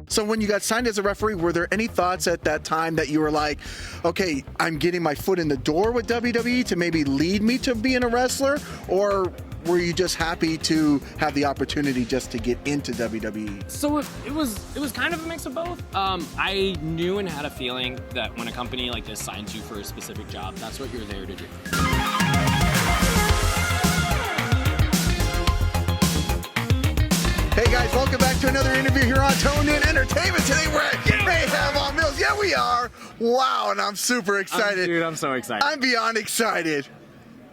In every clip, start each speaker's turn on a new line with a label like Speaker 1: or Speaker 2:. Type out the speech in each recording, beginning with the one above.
Speaker 1: So when you got signed as a referee, were there any thoughts at that time that you were like, okay, I'm getting my foot in the door with WWE to maybe lead me to being a wrestler? Or were you just happy to have the opportunity just to get into WWE?
Speaker 2: So it was kind of a mix of both. I knew and had a feeling that when a company like this signs you for a specific job, that's what you're there to do.
Speaker 1: Hey guys, welcome back to another interview here on Toned In Entertainment. Today we're at Mayhem On Mills. Yeah, we are. Wow, and I'm super excited.
Speaker 2: Dude, I'm so excited.
Speaker 1: I'm beyond excited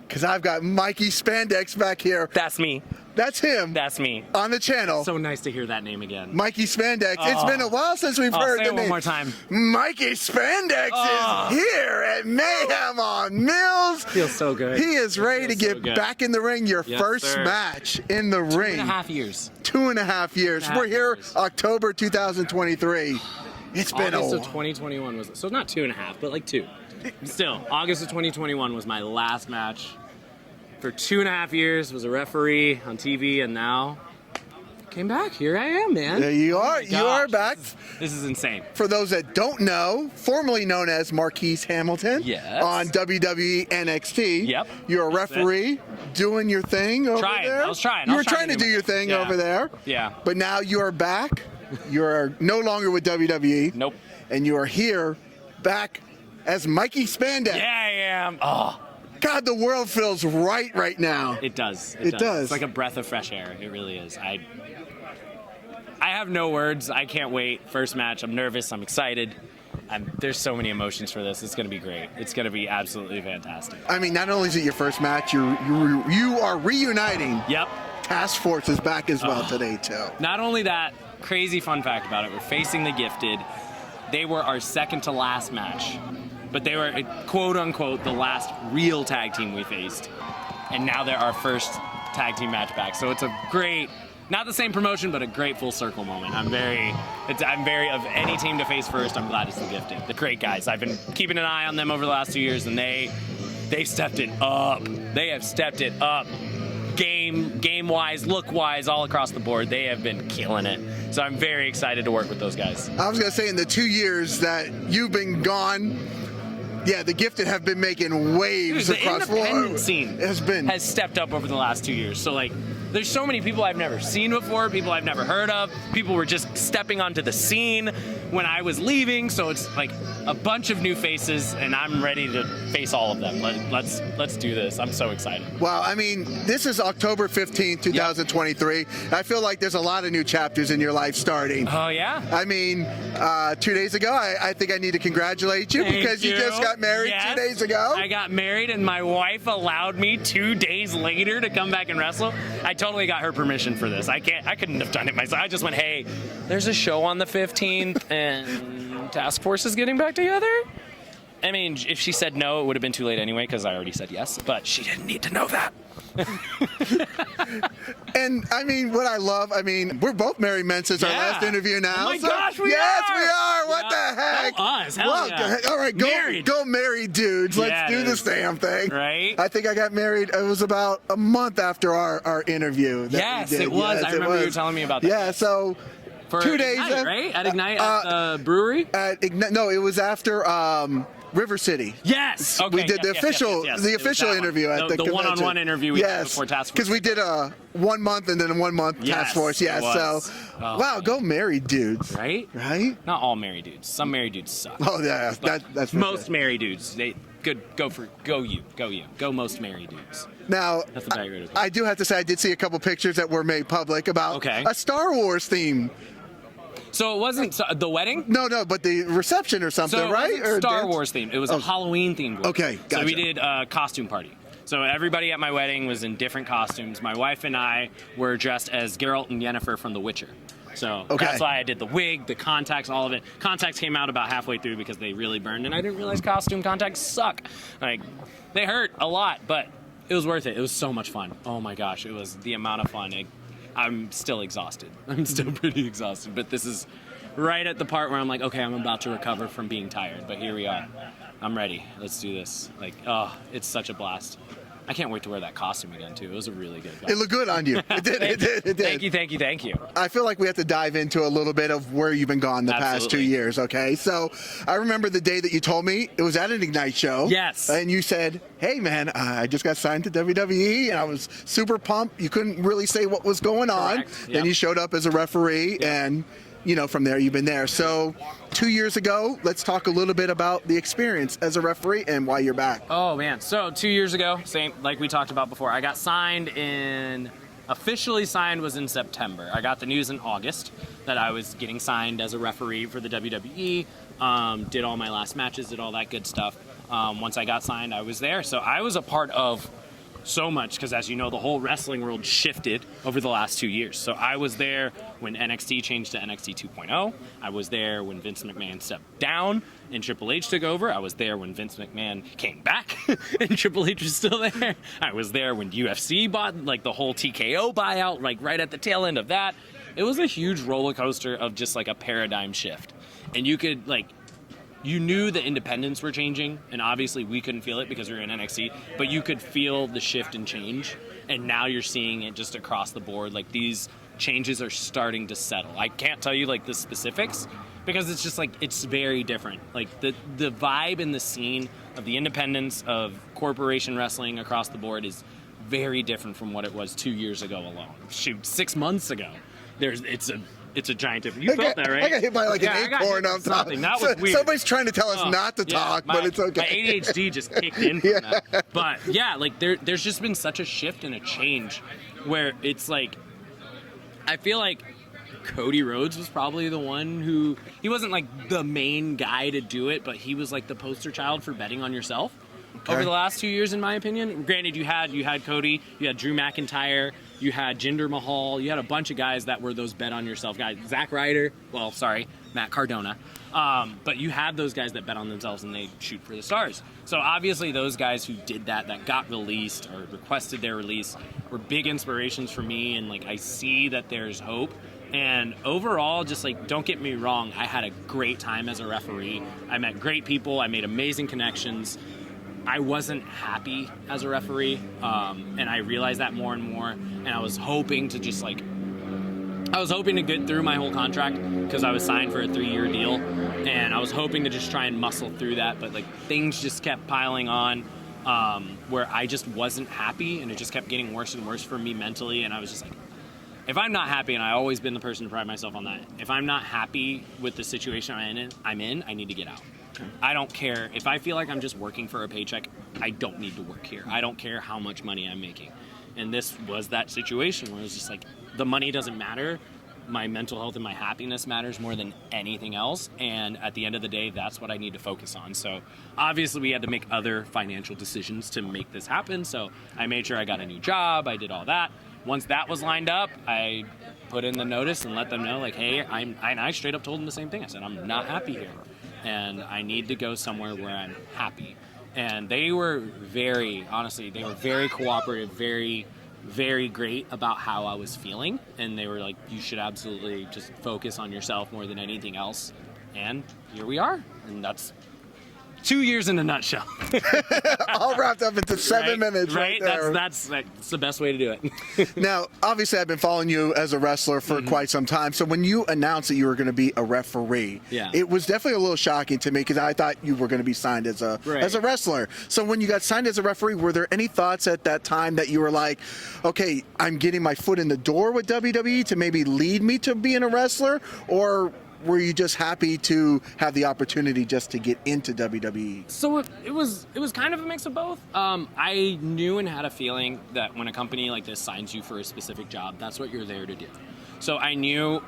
Speaker 1: because I've got Mikey Spandex back here.
Speaker 2: That's me.
Speaker 1: That's him.
Speaker 2: That's me.
Speaker 1: On the channel.
Speaker 2: So nice to hear that name again.
Speaker 1: Mikey Spandex. It's been a while since we've heard
Speaker 2: say
Speaker 1: the
Speaker 2: it
Speaker 1: name.
Speaker 2: one more time.
Speaker 1: Mikey Spandex is here at Mayhem On Mills.
Speaker 2: Feels so good.
Speaker 1: He is ready to get back in the ring. Your first match in the ring.
Speaker 2: 2.5 years.
Speaker 1: 2.5 years. We're here October 2023. It's been
Speaker 2: August of 2021 was, so not 2.5, but like 2. Still, August of 2021 was my last match. For 2.5 years, was a referee on TV, and now came back. Here I am, man.
Speaker 1: There you are. You are back.
Speaker 2: This is insane.
Speaker 1: For those that don't know, formerly known as Marquis Hamilton, on WWE nXt.
Speaker 2: Yep.
Speaker 1: You're a referee doing your thing over there.
Speaker 2: I was trying.
Speaker 1: You were trying to do your thing over there.
Speaker 2: Yeah.
Speaker 1: But now you are back. You are no longer with WWE.
Speaker 2: Nope.
Speaker 1: And you are here back as Mikey Spandex.
Speaker 2: Yeah, I am. Oh.
Speaker 1: God, the world feels right now.
Speaker 2: It does.
Speaker 1: It does.
Speaker 2: It's like a breath of fresh air. It really is. I have no words. I can't wait. First match. I'm nervous. I'm excited. There's so many emotions for this. It's going to be great. It's going to be absolutely fantastic.
Speaker 1: I mean, not only is it your first match, you are reuniting.
Speaker 2: Yep.
Speaker 1: Task Force is back as well today, too.
Speaker 2: Not only that, crazy fun fact about it, we're facing the Gifted. They were our second to last match. But they were, quote unquote, the last real tag team we faced. And now they're our first tag team match back. So it's a great, not the same promotion, but a great full circle moment. I'm very, of any team to face first, I'm glad it's the Gifted. They're great guys. I've been keeping an eye on them over the last 2 years, and they stepped it up. They have stepped it up. Game-wise, look-wise, all across the board, they have been killing it. So I'm very excited to work with those guys.
Speaker 1: I was going to say, in the 2 years that you've been gone, yeah, the Gifted have been making waves across the
Speaker 2: independent scene has stepped up over the last 2 years. So, like, there's so many people I've never seen before, people I've never heard of. People were just stepping onto the scene when I was leaving. So it's like a bunch of new faces, and I'm ready to face all of them. Let's do this. I'm so excited.
Speaker 1: Wow, I mean, this is October 15th, 2023. Yep. I feel like there's a lot of new chapters in your life starting.
Speaker 2: Oh, yeah?
Speaker 1: I mean, 2 days ago, I think I need to congratulate you because you just got married 2 days ago.
Speaker 2: I got married, and my wife allowed me 2 days later to come back and wrestle. I totally got her permission for this. I couldn't have done it myself. I just went, hey, there's a show on the 15th, and Task Force is getting back together. I mean, if she said no, it would have been too late anyway, because I already said yes, but she didn't need to know that.
Speaker 1: And I mean, what I love, I mean, we're both married men since our last interview now.
Speaker 2: Oh my gosh, we are!
Speaker 1: Yes, we are! What the heck?
Speaker 2: Hell us, hell yeah.
Speaker 1: All right, go married dudes. Let's do this damn thing.
Speaker 2: Right?
Speaker 1: I think I got married, it was about a month after our interview.
Speaker 2: Yes, it was. Yes, I remember you were telling me about that.
Speaker 1: Yeah, so
Speaker 2: for
Speaker 1: 2 days.
Speaker 2: Ignite, right? At Ignite at the brewery?
Speaker 1: No, it was after River City.
Speaker 2: Yes. Okay,
Speaker 1: we did the official interview at the convention.
Speaker 2: one-on-one interview we did before Task Force.
Speaker 1: Because we did a 1 month and then a 1 month Task Force. Yes. So, wow, go married dudes.
Speaker 2: Right?
Speaker 1: Right?
Speaker 2: Not all married dudes. Some married dudes suck.
Speaker 1: Oh yeah, that's
Speaker 2: most married dudes. They go most married dudes.
Speaker 1: Now,
Speaker 2: that's the bad
Speaker 1: I do have to say I did see a couple pictures that were made public about a Star Wars theme.
Speaker 2: So it wasn't the wedding?
Speaker 1: No, but the reception or something,
Speaker 2: so
Speaker 1: right?
Speaker 2: It wasn't Star Wars themed. It was a Halloween themed wedding.
Speaker 1: Okay, gotcha.
Speaker 2: So we did a costume party. So everybody at my wedding was in different costumes. My wife and I were dressed as Geralt and Yennefer from The Witcher. So that's why I did the wig, the contacts, all of it. Contacts came out about halfway through because they really burned, and I didn't realize costume contacts suck. Like, they hurt a lot, but it was worth it. It was so much fun. Oh my gosh, it was the amount of fun. I'm still exhausted. I'm still pretty exhausted, but this is right at the part where I'm like, okay, I'm about to recover from being tired, but here we are. I'm ready. Let's do this. Like, oh, it's such a blast. I can't wait to wear that costume again, too. It was a really good costume.
Speaker 1: It looked good on you. It did. It did.
Speaker 2: Thank you.
Speaker 1: I feel like we have to dive into a little bit of where you've been gone the past 2 years, okay? So I remember the day that you told me it was at an nXt show.
Speaker 2: Yes.
Speaker 1: And you said, hey, man, I just got signed to WWE, and I was super pumped. You couldn't really say what was going on.
Speaker 2: Correct. Yep.
Speaker 1: Then you showed up as a referee, and, you know, from there you've been there. So 2 years ago, let's talk a little bit about the experience as a referee and why you're back.
Speaker 2: Oh, man. So 2 years ago, same like we talked about before, I got officially signed was in September. I got the news in August that I was getting signed as a referee for the WWE, did all my last matches, did all that good stuff. Once I got signed, I was there. So I was a part of so much because, as you know, the whole wrestling world shifted over the last 2 years. So I was there when NXT changed to NXT 2.0. I was there when Vince McMahon stepped down and Triple H took over. I was there when Vince McMahon came back and Triple H was still there. I was there when UFC bought, like, the whole TKO buyout, like, right at the tail end of that. It was a huge roller coaster of just, like, a paradigm shift. And you could, like, you knew the independents were changing, and obviously we couldn't feel it because we were in NXT, but you could feel the shift and change, and now you're seeing it just across the board. Like, these changes are starting to settle. I can't tell you, like, the specifics because it's just, like, it's very different. Like, the vibe and the scene of the independents of corporation wrestling across the board is very different from what it was 2 years ago alone. Shoot, 6 months ago. It's a giant difference. You felt that, right?
Speaker 1: I got hit by like an acorn on top.
Speaker 2: That was weird.
Speaker 1: Somebody's trying to tell us not to talk, but it's okay.
Speaker 2: My ADHD just kicked in from that. But yeah, like there's just been such a shift and a change where it's like, I feel like Cody Rhodes was probably the one who, he wasn't like the main guy to do it, but he was like the poster child for betting on yourself. Okay. Over the last 2 years, in my opinion. Granted, you had Cody, you had Drew McIntyre, you had Jinder Mahal, you had a bunch of guys that were those bet on yourself guys. Zack Ryder, Matt Cardona. But you had those guys that bet on themselves and they shoot for the stars. So obviously those guys who did that got released or requested their release, were big inspirations for me, and like I see that there's hope. And overall, just like, don't get me wrong, I had a great time as a referee. I met great people, I made amazing connections. I wasn't happy as a referee, and I realized that more and more, and I was hoping to just like, I was hoping to get through my whole contract because I was signed for a 3-year deal, and I was hoping to just try and muscle through that, but like things just kept piling on where I just wasn't happy, and it just kept getting worse and worse for me mentally, and I was just like, if I'm not happy, and I've always been the person to pride myself on that, if I'm not happy with the situation I'm in, I need to get out. I don't care. If I feel like I'm just working for a paycheck, I don't need to work here. I don't care how much money I'm making. And this was that situation where it was just like, the money doesn't matter. My mental health and my happiness matters more than anything else. And at the end of the day, that's what I need to focus on. So obviously we had to make other financial decisions to make this happen. So I made sure I got a new job. I did all that. Once that was lined up, I put in the notice and let them know, like, hey, I straight up told them the same thing. I said, I'm not happy here, and I need to go somewhere where I'm happy. And they were very cooperative, very, very great about how I was feeling. And they were like, you should absolutely just focus on yourself more than anything else. And here we are. And that's 2 years in a nutshell.
Speaker 1: All wrapped up into 7 minutes right there.
Speaker 2: That's the best way to do it.
Speaker 1: Now, obviously, I've been following you as a wrestler for quite some time. So when you announced that you were going to be a referee, it was definitely a little shocking to me because I thought you were going to be signed as a wrestler. So when you got signed as a referee, were there any thoughts at that time that you were like, okay, I'm getting my foot in the door with WWE to maybe lead me to being a wrestler? Or were you just happy to have the opportunity just to get into WWE?
Speaker 2: So it was kind of a mix of both. I knew and had a feeling that when a company like this signs you for a specific job, that's what you're there to do. So I knew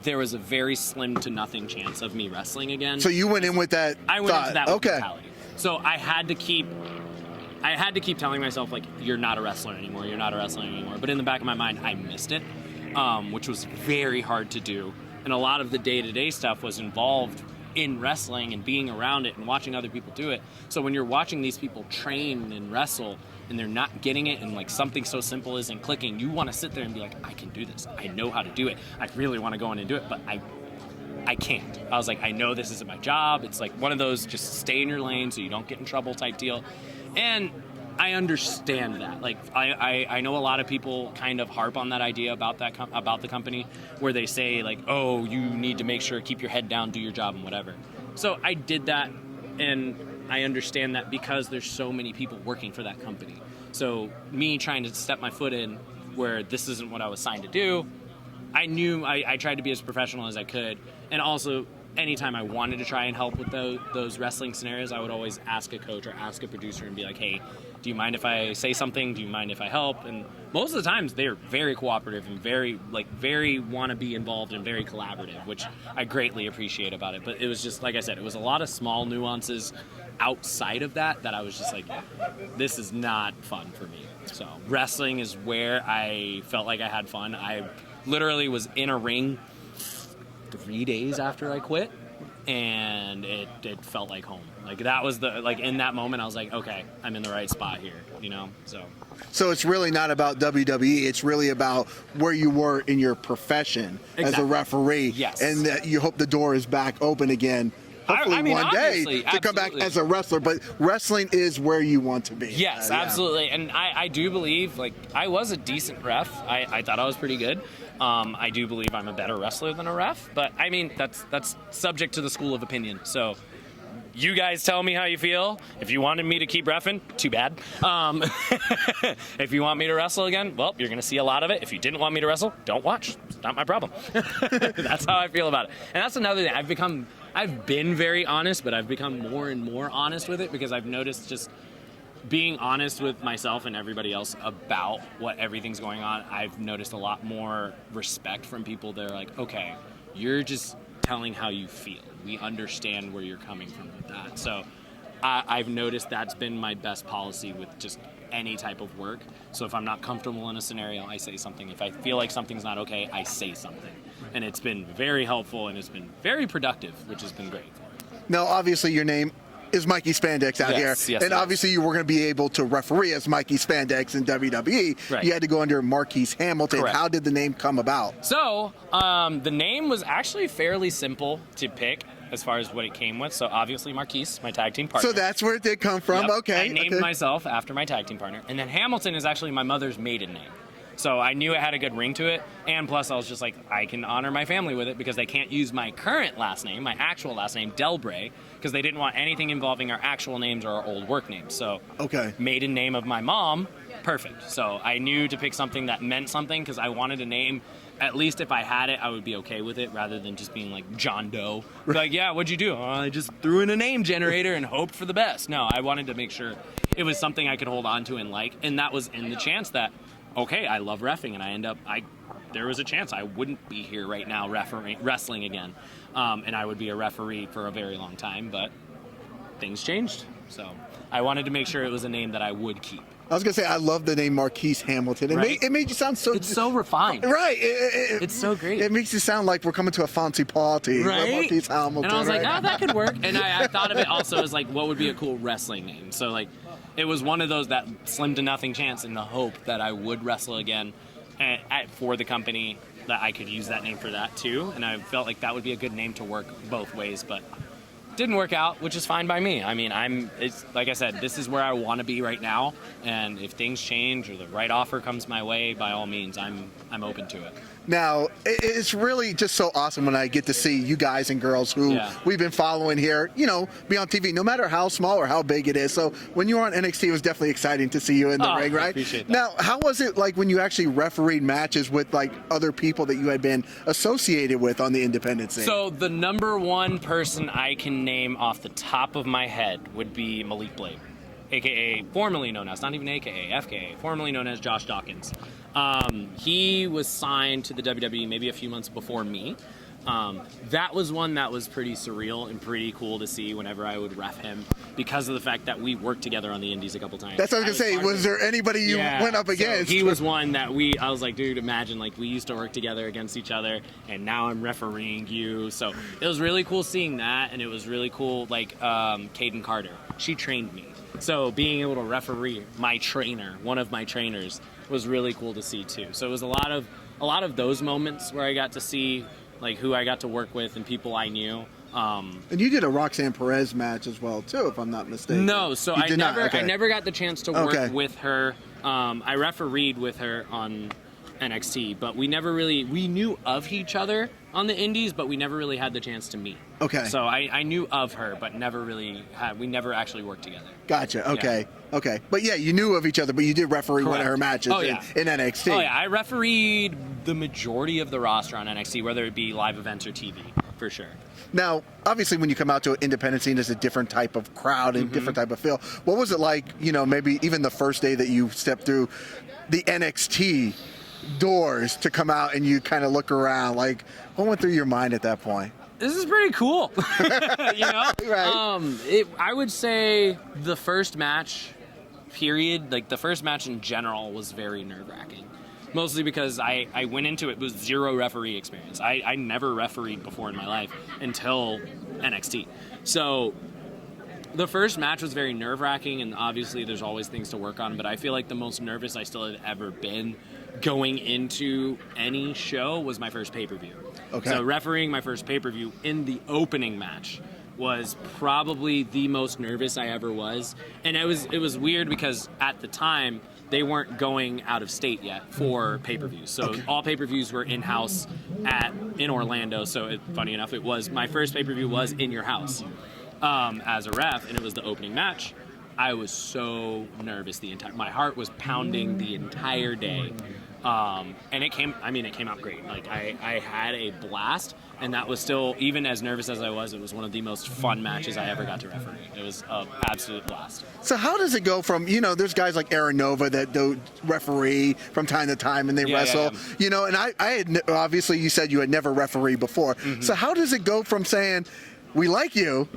Speaker 2: there was a very slim to nothing chance of me wrestling again.
Speaker 1: So you went in with that
Speaker 2: I went into that with mentality. So I had to keep telling myself, like, you're not a wrestler anymore, you're not a wrestler anymore. But in the back of my mind, I missed it, which was very hard to do. And a lot of the day-to-day stuff was involved in wrestling and being around it and watching other people do it. So when you're watching these people train and wrestle and they're not getting it and like something so simple isn't clicking, you want to sit there and be like, I can do this. I know how to do it. I really want to go in and do it, but I can't. I was like, I know this isn't my job. It's like one of those just stay in your lane so you don't get in trouble type deal. And I understand that. Like, I know a lot of people kind of harp on that idea about about the company, where they say like, oh, you need to make sure, keep your head down, do your job, and whatever. So I did that, and I understand that because there's so many people working for that company. So me trying to step my foot in where this isn't what I was signed to do, I knew I tried to be as professional as I could. And also, anytime I wanted to try and help with those wrestling scenarios, I would always ask a coach or ask a producer and be like, hey, do you mind if I say something? Do you mind if I help? And most of the times they're very cooperative and very want to be involved and very collaborative, which I greatly appreciate about it. But it was just, like I said, it was a lot of small nuances outside of that I was just like, this is not fun for me. So wrestling is where I felt like I had fun. I literally was in a ring 3 days after I quit, and it felt like home. Like that was in that moment I was like, okay, I'm in the right spot here, you know? So
Speaker 1: it's really not about WWE, it's really about where you were in your profession as a referee.
Speaker 2: Yes.
Speaker 1: And that you hope the door is back open again. Hopefully one day to come back as a wrestler, but wrestling is where you want to be.
Speaker 2: Yes, absolutely. And I do believe, like, I was a decent ref. I thought I was pretty good. I do believe I'm a better wrestler than a ref, but I mean, that's subject to the school of opinion. So you guys tell me how you feel. If you wanted me to keep reffing, too bad. If you want me to wrestle again, well, you're going to see a lot of it. If you didn't want me to wrestle, don't watch. It's not my problem. That's how I feel about it. And that's another thing. I've been very honest, but I've become more and more honest with it because I've noticed just being honest with myself and everybody else about what everything's going on. I've noticed a lot more respect from people that are like, okay, you're just telling how you feel. We understand where you're coming from with that. So I've noticed that's been my best policy with just any type of work. So if I'm not comfortable in a scenario, I say something. If I feel like something's not okay, I say something. And it's been very helpful and it's been very productive, which has been great.
Speaker 1: Now, obviously, your name is Mikey Spandex out here.
Speaker 2: Yes,
Speaker 1: and obviously you were going to be able to referee as Mikey Spandex in WWE.
Speaker 2: Right.
Speaker 1: You had to go under Marquis Hamilton.
Speaker 2: Correct.
Speaker 1: How did the name come about?
Speaker 2: So the name was actually fairly simple to pick as far as what it came with. So obviously Marquis, my tag team partner.
Speaker 1: So that's where it did come from.
Speaker 2: Yep.
Speaker 1: Okay.
Speaker 2: I named myself after my tag team partner. And then Hamilton is actually my mother's maiden name. So I knew it had a good ring to it, and plus I was just like, I can honor my family with it because they can't use my current last name, my actual last name, Delbray, because they didn't want anything involving our actual names or our old work names. So maiden name of my mom, perfect. So I knew to pick something that meant something because I wanted a name, at least if I had it, I would be okay with it rather than just being like John Doe. Like, yeah, what'd you do? Oh, I just threw in a name generator and hoped for the best. No, I wanted to make sure it was something I could hold on to and like, and that was in the chance that, okay, I love reffing, and there was a chance I wouldn't be here right now wrestling again, and I would be a referee for a very long time, but things changed, so I wanted to make sure it was a name that I would keep.
Speaker 1: I was going to say, I love the name Marquis Hamilton. It made you sound so...
Speaker 2: It's so refined.
Speaker 1: Right.
Speaker 2: It's so great.
Speaker 1: It makes you sound like we're coming to a fancy party.
Speaker 2: Right?
Speaker 1: Marquis Hamilton.
Speaker 2: And I was like, oh, that could work. And I thought of it also as, like, what would be a cool wrestling name? So, like, it was one of those that slim to nothing chance in the hope that I would wrestle again for the company, that I could use that name for that, too. And I felt like that would be a good name to work both ways, but... didn't work out, which is fine by me. I mean, it's like I said, this is where I want to be right now, and if things change or the right offer comes my way, by all means, I'm open to it.
Speaker 1: Now, it's really just so awesome when I get to see you guys and girls who we've been following here, be on TV, no matter how small or how big it is. So when you were on NXT, it was definitely exciting to see you in the ring, right?
Speaker 2: I appreciate that.
Speaker 1: Now, how was it like when you actually refereed matches with like other people that you had been associated with on the independent scene?
Speaker 2: So the number one person I can name off the top of my head would be Malik Blade, a.k.a. formerly known as, not even a.k.a., FKA, formerly known as Josh Dawkins. He was signed to the WWE maybe a few months before me. That was one that was pretty surreal and pretty cool to see whenever I would ref him because of the fact that we worked together on the indies a couple times.
Speaker 1: That's what I was going to say. Was there anybody you went up against?
Speaker 2: So he was one that I was like, dude, imagine, like, we used to work together against each other, and now I'm refereeing you. So it was really cool seeing that, and it was really cool, like, Kaden Carter. She trained me. So being able to referee my trainer, one of my trainers, was really cool to see too. So it was a lot of those moments where I got to see like who I got to work with and people I knew.
Speaker 1: And you did a Roxanne Perez match as well too, if I'm not mistaken.
Speaker 2: No, so I never got the chance to work with her. I refereed with her on NXT, but we knew of each other on the indies, but we never really had the chance to meet.
Speaker 1: Okay.
Speaker 2: So I knew of her, but we never actually worked together.
Speaker 1: Gotcha. Okay.
Speaker 2: Yeah.
Speaker 1: Okay. But yeah, you knew of each other, but you did referee one of her matches in NXT.
Speaker 2: Oh yeah, I refereed the majority of the roster on NXT, whether it be live events or TV, for sure.
Speaker 1: Now, obviously, when you come out to an independent scene, there's a different type of crowd and different type of feel. What was it like, maybe even the first day that you stepped through the NXT doors to come out and you kind of look around? Like, what went through your mind at that point?
Speaker 2: This is pretty cool.
Speaker 1: Right.
Speaker 2: I would say the first match, period, like the first match in general was very nerve-wracking. Mostly because I went into it with zero referee experience. I never refereed before in my life until NXT. So the first match was very nerve-wracking, and obviously there's always things to work on, but I feel like the most nervous I still had ever been going into any show was my first pay-per-view.
Speaker 1: Okay.
Speaker 2: So refereeing my first pay-per-view in the opening match was probably the most nervous I ever was. And it was weird because at the time, they weren't going out of state yet for pay-per-views. So all pay-per-views were in-house in Orlando. So funny enough, my first pay-per-view was in your house as a ref, and it was the opening match. I was so nervous my heart was pounding the entire day. And it came out great. Like I had a blast, and that was still, even as nervous as I was, it was one of the most fun matches I ever got to referee. It was an absolute blast.
Speaker 1: So how does it go from, there's guys like Aaron Nova that do referee from time to time and they wrestle, and I had, obviously you said you had never refereed before. Mm-hmm. So how does it go from saying, we like you,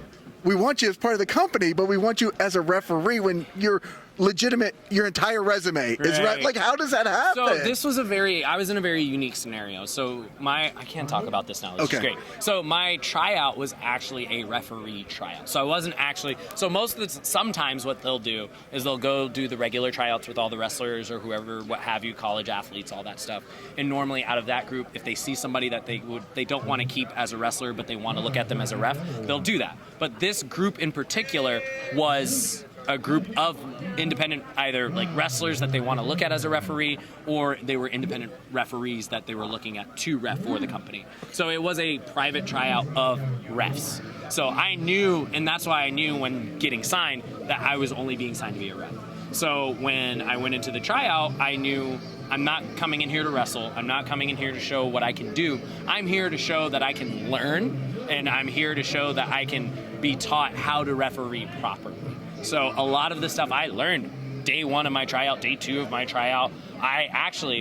Speaker 1: we want you as part of the company, but we want you as a referee when you're legitimate, your entire resume is right. Like, how does that happen?
Speaker 2: So I was in a very unique scenario. So I can't talk about this now, which is great. So my tryout was actually a referee tryout. So I wasn't actually, sometimes what they'll do is they'll go do the regular tryouts with all the wrestlers or whoever, what have you, college athletes, all that stuff. And normally out of that group, if they see somebody that they don't want to keep as a wrestler, but they want to look at them as a ref, they'll do that. But this group in particular was a group of independent, either like wrestlers that they want to look at as a referee, or they were independent referees that they were looking at to ref for the company. So it was a private tryout of refs. So I knew, and that's why I knew when getting signed that I was only being signed to be a ref. So when I went into the tryout, I knew I'm not coming in here to wrestle. I'm not coming in here to show what I can do. I'm here to show that I can learn, and I'm here to show that I can be taught how to referee properly. So a lot of the stuff I learned day one of my tryout, day two of my tryout.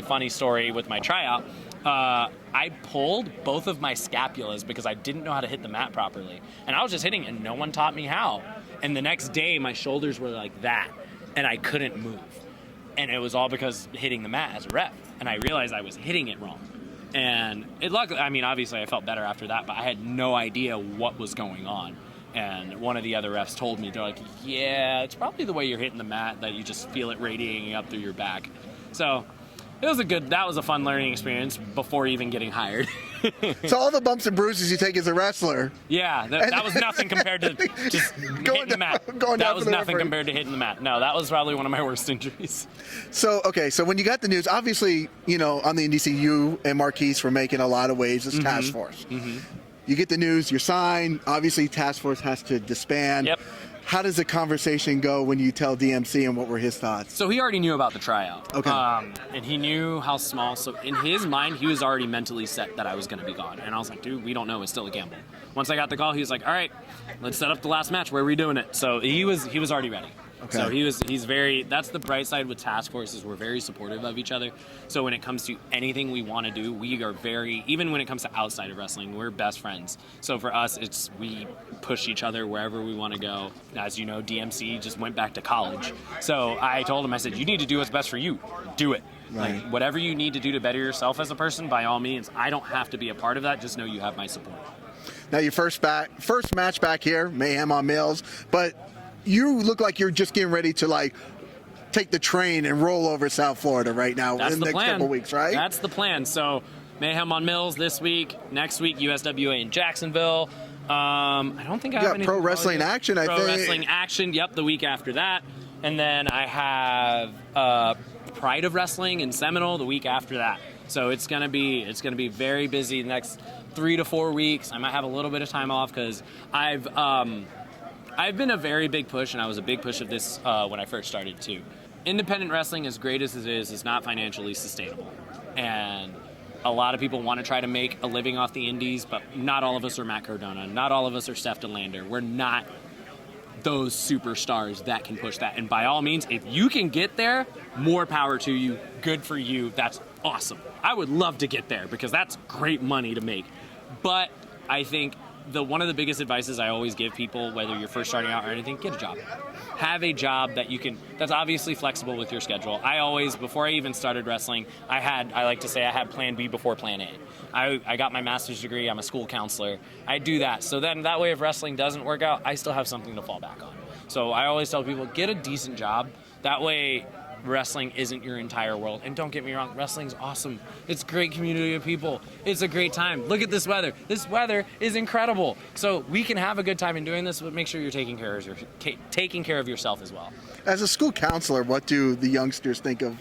Speaker 2: Funny story with my tryout, I pulled both of my scapulas because I didn't know how to hit the mat properly. And I was just hitting, and no one taught me how. And the next day, my shoulders were like that, and I couldn't move. And it was all because hitting the mat as a ref. And I realized I was hitting it wrong. And obviously I felt better after that, but I had no idea what was going on. And one of the other refs told me, they're like, yeah, it's probably the way you're hitting the mat that you just feel it radiating up through your back. So that was a fun learning experience before even getting hired.
Speaker 1: So all the bumps and bruises you take as a wrestler.
Speaker 2: Yeah, that was nothing compared to just hitting the mat. That was nothing compared to hitting the mat. No, that was probably one of my worst injuries.
Speaker 1: So when you got the news, obviously, on the NDC, you and Marquis were making a lot of waves as Task Force. Mm-hmm. You get the news, you're signed. Obviously, Task Force has to disband.
Speaker 2: Yep.
Speaker 1: How does the conversation go when you tell DMC, and what were his thoughts?
Speaker 2: So he already knew about the tryout.
Speaker 1: Okay.
Speaker 2: And he knew how small. So in his mind, he was already mentally set that I was going to be gone. And I was like, dude, we don't know. It's still a gamble. Once I got the call, he was like, all right, let's set up the last match. Where are we doing it? So he was already ready. Okay. So he's very, that's the bright side with Task Force, is we're very supportive of each other. So when it comes to anything we want to do, we are very, even when it comes to outside of wrestling, we're best friends. So for us, we push each other wherever we want to go. As you know, DMC just went back to college. So I told him, I said, you need to do what's best for you. Do it. Right. Like, whatever you need to do to better yourself as a person, by all means. I don't have to be a part of that. Just know you have my support.
Speaker 1: Now, your first match back here, Mayhem on Mills, but you look like you're just getting ready to take the train and roll over South Florida right now in the next couple weeks, right?
Speaker 2: That's the plan. So Mayhem on Mills this week, next week USWA in Jacksonville. I don't think I
Speaker 1: You
Speaker 2: have
Speaker 1: got
Speaker 2: any
Speaker 1: Pro Wrestling Action, I think.
Speaker 2: Pro Wrestling Action, yep, the week after that. And then I have Pride of Wrestling in Seminole the week after that. So it's gonna be very busy the next 3 to 4 weeks. I might have a little bit of time off because I've been a very big push, and I was a big push of this when I first started too. Independent wrestling, as great as it is not financially sustainable. And a lot of people want to try to make a living off the indies, but not all of us are Matt Cardona. Not all of us are Steph DeLander. We're not those superstars that can push that. And by all means, if you can get there, more power to you. Good for you. That's awesome. I would love to get there because that's great money to make. But I think one of the biggest advices I always give people, whether you're first starting out or anything, get a job. Have a job that's obviously flexible with your schedule. I always, before I even started wrestling, I like to say I had plan B before plan A. I got my master's degree, I'm a school counselor. I do that. So then that way if wrestling doesn't work out, I still have something to fall back on. So I always tell people, get a decent job. That way wrestling isn't your entire world. And don't get me wrong, wrestling's awesome. It's a great community of people. It's a great time. Look at this weather. This weather is incredible. So we can have a good time in doing this, but make sure you're taking care of yourself as well.
Speaker 1: As a school counselor, what do the youngsters think of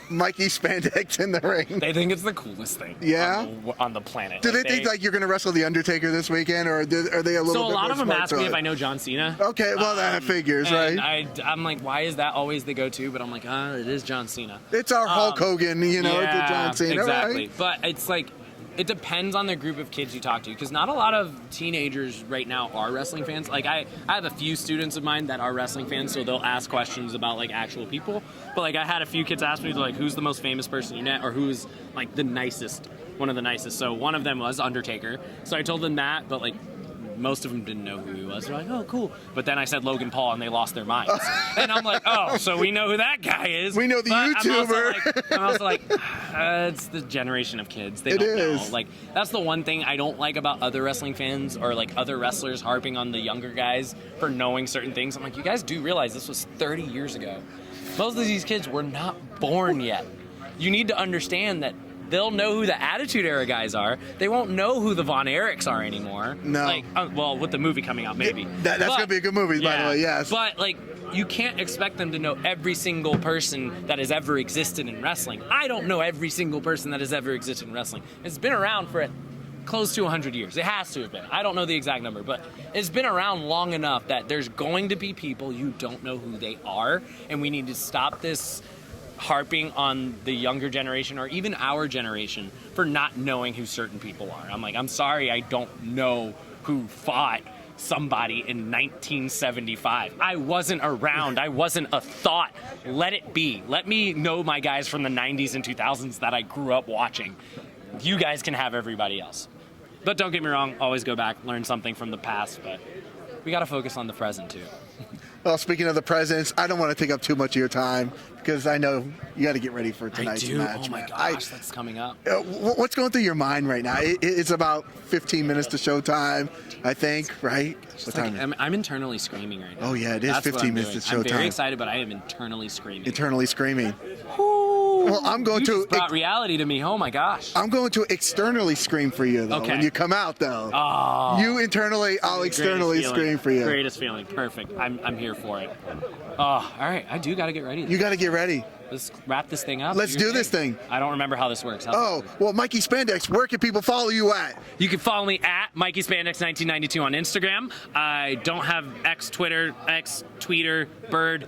Speaker 1: Mikey Spandex in the ring?
Speaker 2: They think it's the coolest thing on the planet.
Speaker 1: Do they think like you're going to wrestle The Undertaker this weekend, or are they a little bit
Speaker 2: So a lot
Speaker 1: more
Speaker 2: of them
Speaker 1: smart
Speaker 2: ask
Speaker 1: to
Speaker 2: me
Speaker 1: it?
Speaker 2: if I know John Cena.
Speaker 1: Okay, well, that figures, right?
Speaker 2: I'm like, why is that always the go-to? But I'm like, it is John Cena.
Speaker 1: It's our Hulk Hogan, the John Cena,
Speaker 2: exactly.
Speaker 1: right?
Speaker 2: But it's like, it depends on the group of kids you talk to, because not a lot of teenagers right now are wrestling fans. Like I have a few students of mine that are wrestling fans, so they'll ask questions about like actual people. But like I had a few kids ask me like, who's the most famous person you met, or who's like the nicest, one of the nicest. So one of them was Undertaker. So I told them that, but like most of them didn't know who he was. They're like, oh, cool. But then I said Logan Paul, and they lost their minds. And I'm like, oh, so we know who that guy is.
Speaker 1: We know the YouTuber.
Speaker 2: I'm also like, it's the generation of kids. They don't know. Like, that's the one thing I don't like about other wrestling fans or like other wrestlers harping on the younger guys for knowing certain things. I'm like, you guys do realize this was 30 years ago. Most of these kids were not born yet. You need to understand that they'll know who the Attitude Era guys are. They won't know who the Von Erichs are anymore.
Speaker 1: No.
Speaker 2: Like, well, with the movie coming out, maybe.
Speaker 1: That's going to be a good movie, by the way, yes.
Speaker 2: But, like, you can't expect them to know every single person that has ever existed in wrestling. I don't know every single person that has ever existed in wrestling. It's been around for close to 100 years. It has to have been. I don't know the exact number, but it's been around long enough that there's going to be people you don't know who they are, and we need to stop this harping on the younger generation or even our generation for not knowing who certain people are. I'm like, I'm sorry, I don't know who fought somebody in 1975. I wasn't around. I wasn't a thought. Let it be. Let me know my guys from the 90s and 2000s that I grew up watching. You guys can have everybody else. But don't get me wrong, always go back, learn something from the past, but we got to focus on the present too.
Speaker 1: Well, speaking of the presents, I don't want to take up too much of your time because I know you got to get ready for tonight's match.
Speaker 2: Oh my gosh, that's coming up.
Speaker 1: What's going through your mind right now? It's about 15 minutes to showtime, I think, right?
Speaker 2: I'm internally screaming right now.
Speaker 1: Oh yeah, it is 15 minutes to showtime.
Speaker 2: I'm very excited, but I am internally screaming.
Speaker 1: Internally screaming. Well, I'm going
Speaker 2: you just brought reality to me. Oh my gosh.
Speaker 1: I'm going to externally scream for you though. Okay. When you come out though.
Speaker 2: Oh.
Speaker 1: You internally, I'll externally scream for you.
Speaker 2: Greatest feeling. Perfect. I'm here for it. Oh, all right. I do got to get ready.
Speaker 1: You got to get ready.
Speaker 2: Let's wrap this thing up.
Speaker 1: Let's do this thing.
Speaker 2: I don't remember how this works.
Speaker 1: Well, Mikey Spandex, where can people follow you at?
Speaker 2: You can follow me at Mikey Spandex 1992 on Instagram. I don't have X Twitter, X Tweeter, Bird.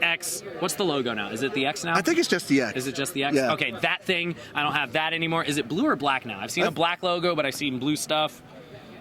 Speaker 2: X, what's the logo now? Is it the X now?
Speaker 1: I think it's just the X.
Speaker 2: Is it just the X?
Speaker 1: Yeah.
Speaker 2: Okay, that thing, I don't have that anymore. Is it blue or black now? I've seen a black logo, but I've seen blue stuff.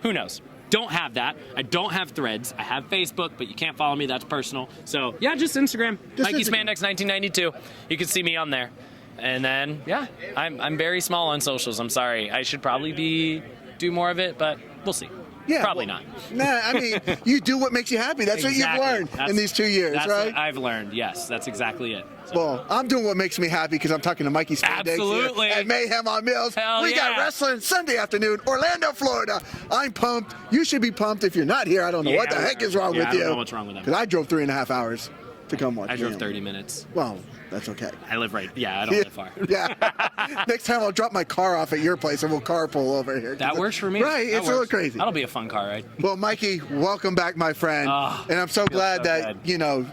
Speaker 2: Who knows? Don't have that. I don't have Threads. I have Facebook, but you can't follow me. That's personal. So, yeah, just Instagram. Mikey Spandex 1992. You can see me on there. And then, yeah, I'm very small on socials. I'm sorry. I should probably do more of it, but we'll see.
Speaker 1: Yeah,
Speaker 2: probably not.
Speaker 1: Nah, I mean, you do what makes you happy. That's what you've learned in these 2 years,
Speaker 2: that's
Speaker 1: right?
Speaker 2: What I've learned, yes. That's exactly it. So.
Speaker 1: Well, I'm doing what makes me happy because I'm talking to Mikey Spandex
Speaker 2: Absolutely.
Speaker 1: At Mayhem on Mills. We got wrestling Sunday afternoon, Orlando, Florida. I'm pumped. You should be pumped if you're not here. I don't know what the heck is wrong with you.
Speaker 2: I don't know what's wrong with that.
Speaker 1: Because I drove 3.5 hours to come watch.
Speaker 2: I drove
Speaker 1: Mayhem.
Speaker 2: 30 minutes.
Speaker 1: Well, that's okay.
Speaker 2: I live right. Yeah, I don't live far.
Speaker 1: Yeah. Next time I'll drop my car off at your place and we'll carpool over here.
Speaker 2: That works for me.
Speaker 1: Right,
Speaker 2: That
Speaker 1: it's a little
Speaker 2: works.
Speaker 1: crazy.
Speaker 2: That'll be a fun car ride.
Speaker 1: Well, Mikey, welcome back, my friend.
Speaker 2: Oh,
Speaker 1: and I'm so glad
Speaker 2: so
Speaker 1: that,
Speaker 2: good.
Speaker 1: you know,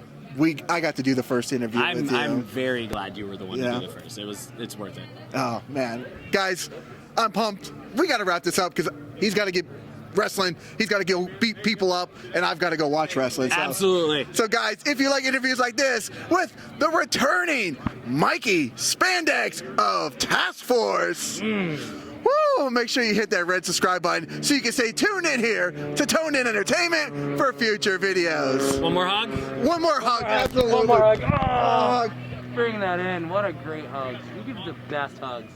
Speaker 1: I got to do the first interview with you.
Speaker 2: I'm very glad you were the one
Speaker 1: Yeah.
Speaker 2: to do it first. It's worth it.
Speaker 1: Oh, man. Guys, I'm pumped. We got to wrap this up because he's got to get wrestling. He's got to go beat people up, and I've got to go watch wrestling. So.
Speaker 2: Absolutely.
Speaker 1: So, guys, if you like interviews like this with the returning Mikey Spandex of Task Force, woo, make sure you hit that red subscribe button so you can stay tuned in here to Tone In Entertainment for future videos.
Speaker 2: One more hug?
Speaker 1: One more hug. Absolutely.
Speaker 3: One more hug.
Speaker 1: Hug.
Speaker 3: Bring that in. What a great hug. You give the best hugs.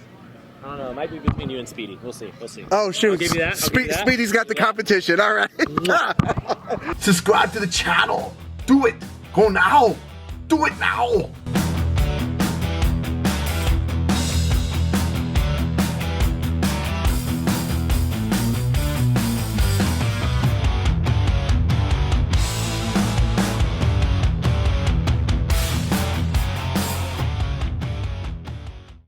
Speaker 2: I don't know. It might be between you and Speedy. We'll see. We'll see.
Speaker 1: Oh, shoot.
Speaker 2: I'll give you that. I'll give you that.
Speaker 1: Speedy's got the competition. All right. Subscribe to the channel. Do it. Go now. Do it now.